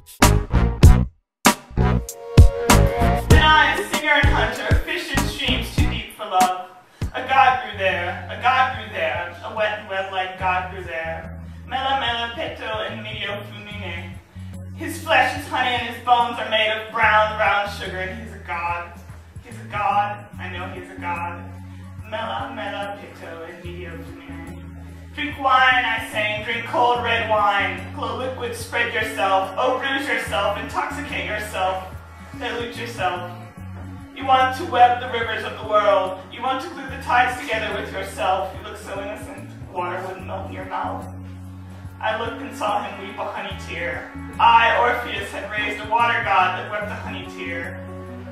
Then I, a singer and hunter, fished in streams too deep for love. A god grew there, a god grew there, a wet like god grew there. Mela mela petto and medio funine. His flesh is honey and his bones are made of brown, brown sugar, and he's a god. He's a god, I know he's a god. Mela mela petto and medio funine. Drink wine, I sang, drink cold red wine. Glow liquid, spread yourself, oh bruise yourself, intoxicate yourself, dilute yourself. You want to web the rivers of the world. You want to glue the tides together with yourself. You look so innocent. Water wouldn't melt in your mouth. I looked and saw him weep a honey tear. I, Orpheus, had raised a water god that wept a honey tear.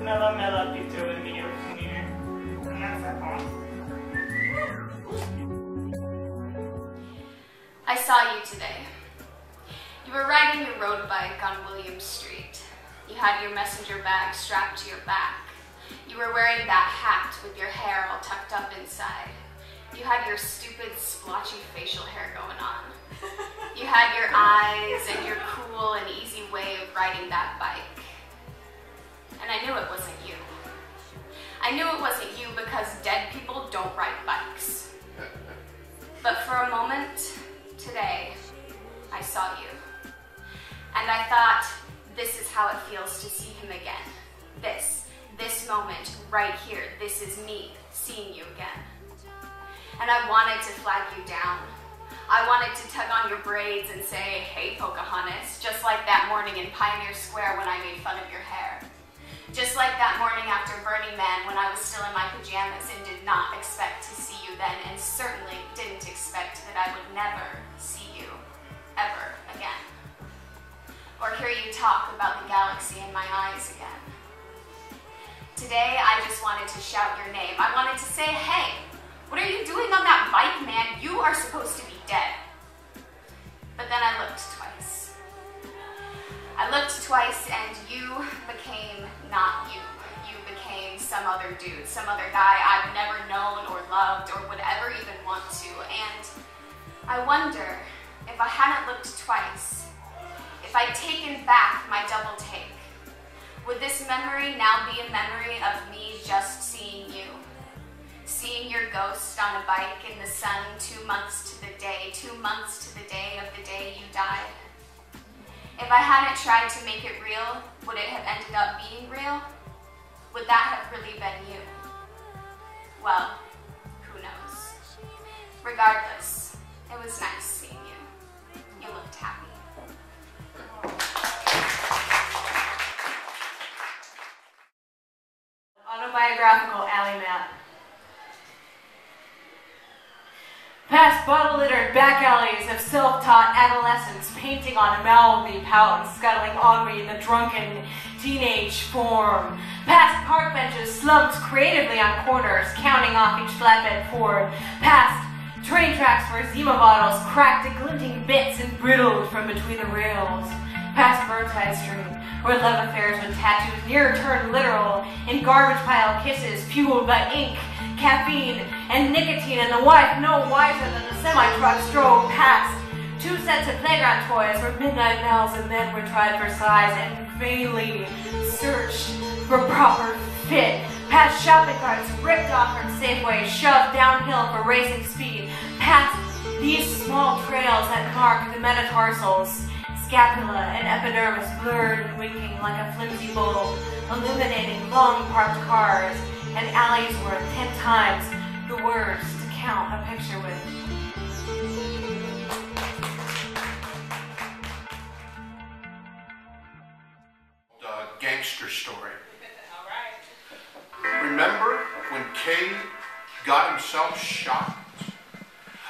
Mela mela pito and mio finir. And that's that poem. I saw you today. You were riding your road bike on William Street. You had your messenger bag strapped to your back. You were wearing that hat with your hair all tucked up inside. You had your stupid, splotchy facial hair going on. You had your eyes and your cool and easy way of riding that bike. And I knew it wasn't you. I knew it wasn't you because dead people don't ride bikes. But for a moment, today, I saw you. And I thought, this is how it feels to see him again. This moment, right here, this is me seeing you again. And I wanted to flag you down. I wanted to tug on your braids and say, hey, Pocahontas, just like that morning in Pioneer Square when I made fun of your hair. Just like that morning after Burning Man when I was still in my pajamas and did not expect to see you then, and certainly didn't expect that I would never see you ever again. Or hear you talk about the galaxy in my eyes again. Today, I just wanted to shout your name. I wanted to say, hey, what are you doing on that bike, man? You are supposed to be dead. But then I looked twice. I looked twice and you became not you. You became some other dude, some other guy I've never known or loved or would ever even want to. And I wonder if I hadn't looked twice, if I'd taken back my double take, would this memory now be a memory of me just seeing you? Seeing your ghost on a bike in the sun 2 months to the day, 2 months to the day of the day you died. If I hadn't tried to make it real, would it have ended up being real? Would that have really been you? Well, who knows? Regardless, it was nice seeing you. You looked happy. Autobiographical alley map. Past bottle-littered back alleys of self-taught adolescents painting on Amalfi pout and scuttling ennui in the drunken teenage form. Past park benches slumped creatively on corners, counting off each flatbed Ford. Past train tracks where Zima bottles cracked to glinting bits and brittled from between the rails. Past Burnside Street, where love affairs with tattoos near turned literal, in garbage pile kisses fueled by ink, caffeine, and nicotine, and the wife no wiser than the semi-truck strode past. 2 sets of playground toys where midnight bells and men were tried for size and vainly searched for proper fit. Past shopping carts ripped off from Safeway, shoved downhill for racing speed. Past these small trails that mark the metatarsals, scapula and epidermis blurred and winking like a flimsy bowl, illuminating long parked cars, and alleys worth 10 times the words to count a picture with. Gangster story. Remember when Cade got himself shot?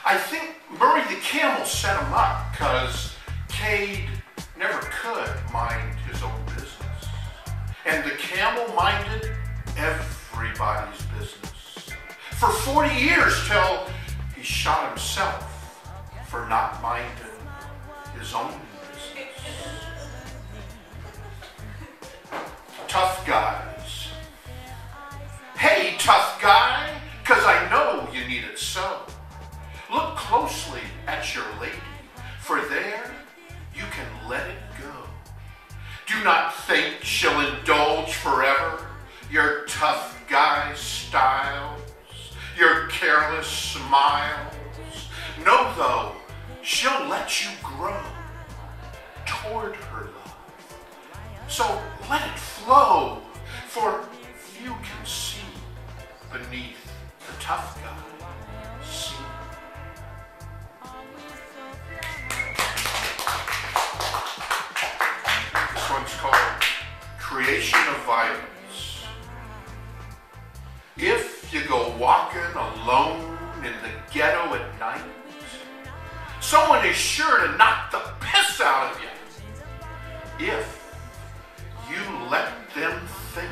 I think Murray the Camel set him up because Cade never could mind his own business. And the camel minded everybody's business. For 40 years till he shot himself for not minding his own business. Tough guys. Hey, tough guy, 'cause I know you need it so. Look closely at your lady, for there you can let it go. Do not think she'll indulge forever your tough guy styles, your careless smiles. Know though, she'll let you grow toward her love. So let it flow, for you can see beneath the tough guy scene. This one's called Creation of Violence. If you go walking alone in the ghetto at night, someone is sure to knock the piss out of you. If you let them think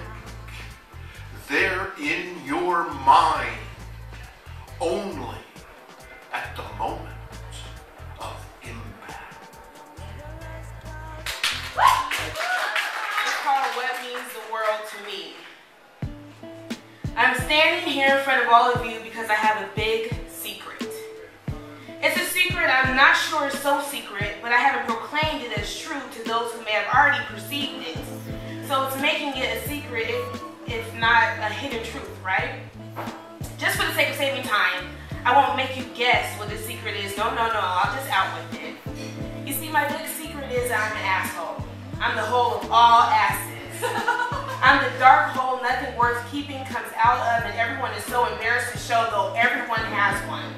they're in your mind only at the moment of impact. It's called What Means the World to Me. I'm standing here in front of all of you because I have a big secret. It's a secret I'm not sure is so secret, but I haven't proclaimed it as true to those who may have already perceived it. So it's making it a secret if not a hidden truth, right? Just for the sake of saving time, I won't make you guess what the secret is. No, I'll just out with it. You see, my big secret is I'm an asshole. I'm the whole of all asses. I'm the dark hole nothing worth keeping comes out of, and everyone is so embarrassed to show, though everyone has one.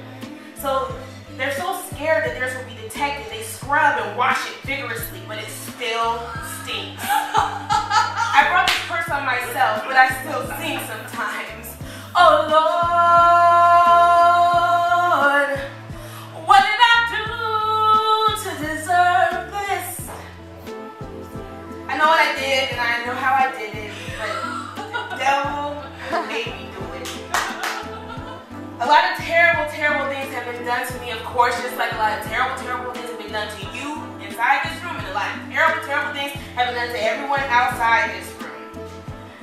So they're so scared that theirs will be detected, they scrub and wash it vigorously, but it still stinks. I brought this curse on myself, but I still sing sometimes. Oh Lord, what did I do to deserve this? I know what I did, and I know how I did it, but the devil made me do it. A lot of terrible, terrible things have been done to me, of course, just like a lot of terrible, terrible things have been done to you inside this room, and a lot of terrible, terrible things have been done to everyone outside this room.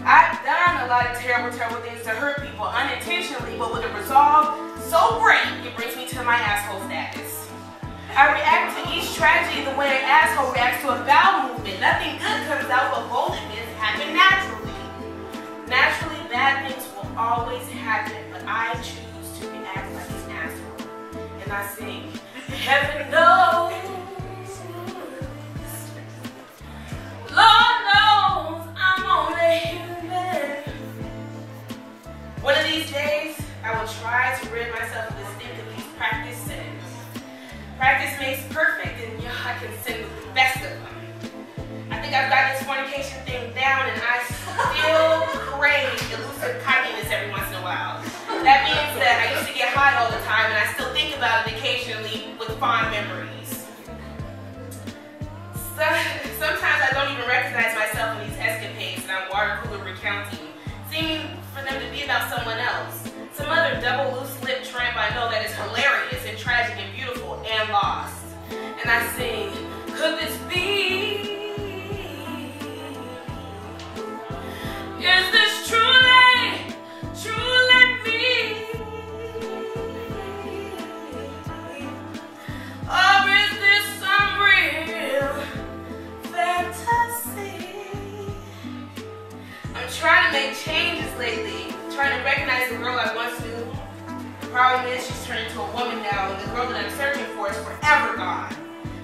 I've done a lot of terrible, terrible things to hurt people unintentionally, but with a resolve so great, it brings me to my asshole status. I react to each tragedy the way an asshole reacts to a bowel movement. Nothing good comes out, but both events happen naturally. Naturally, bad things will always happen, but I choose to react like an asshole. And I sing, heaven knows, Lord knows, I'm only human. One of these days, I will try to rid myself of the stink of these practice sins. Practice makes perfect, and I can sin with the best of them. I think I've got this fornication thing down, and I still crave elusive cockiness every once in a while. That means that I used to get high all the time, and I still think about it occasionally with fond memories. Sometimes I don't even recognize myself in these escapades that I'm water cooler recounting, seeming for them to be about someone else. Some other double loose lip tramp I know that is hilarious and tragic and beautiful and lost. And I sing, could this be? Is this truly me? Or is this some real fantasy? I'm trying to make changes lately, trying to recognize the girl I once knew. The problem is she's turned into a woman now, and the girl that I'm searching for is forever gone.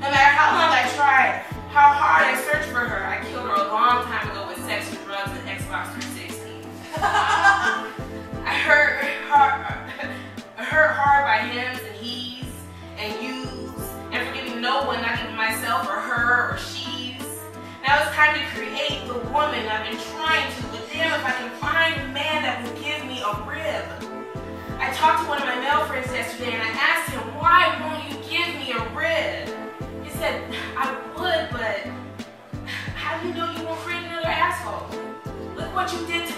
No matter how long I tried, how hard I searched for her, I killed her a long time ago with sex and drugs and Xbox 360. I hurt hard by hims and he's and you's, and forgiving no one, not even myself or her or she's. Now it's time to create the woman I've been trying to, but damn if I can find a man that will give me a rib. I talked to one of my male friends yesterday and I asked him, why won't you give me a rib? He said, I would, but how do you know you won't create another asshole? Look what you did to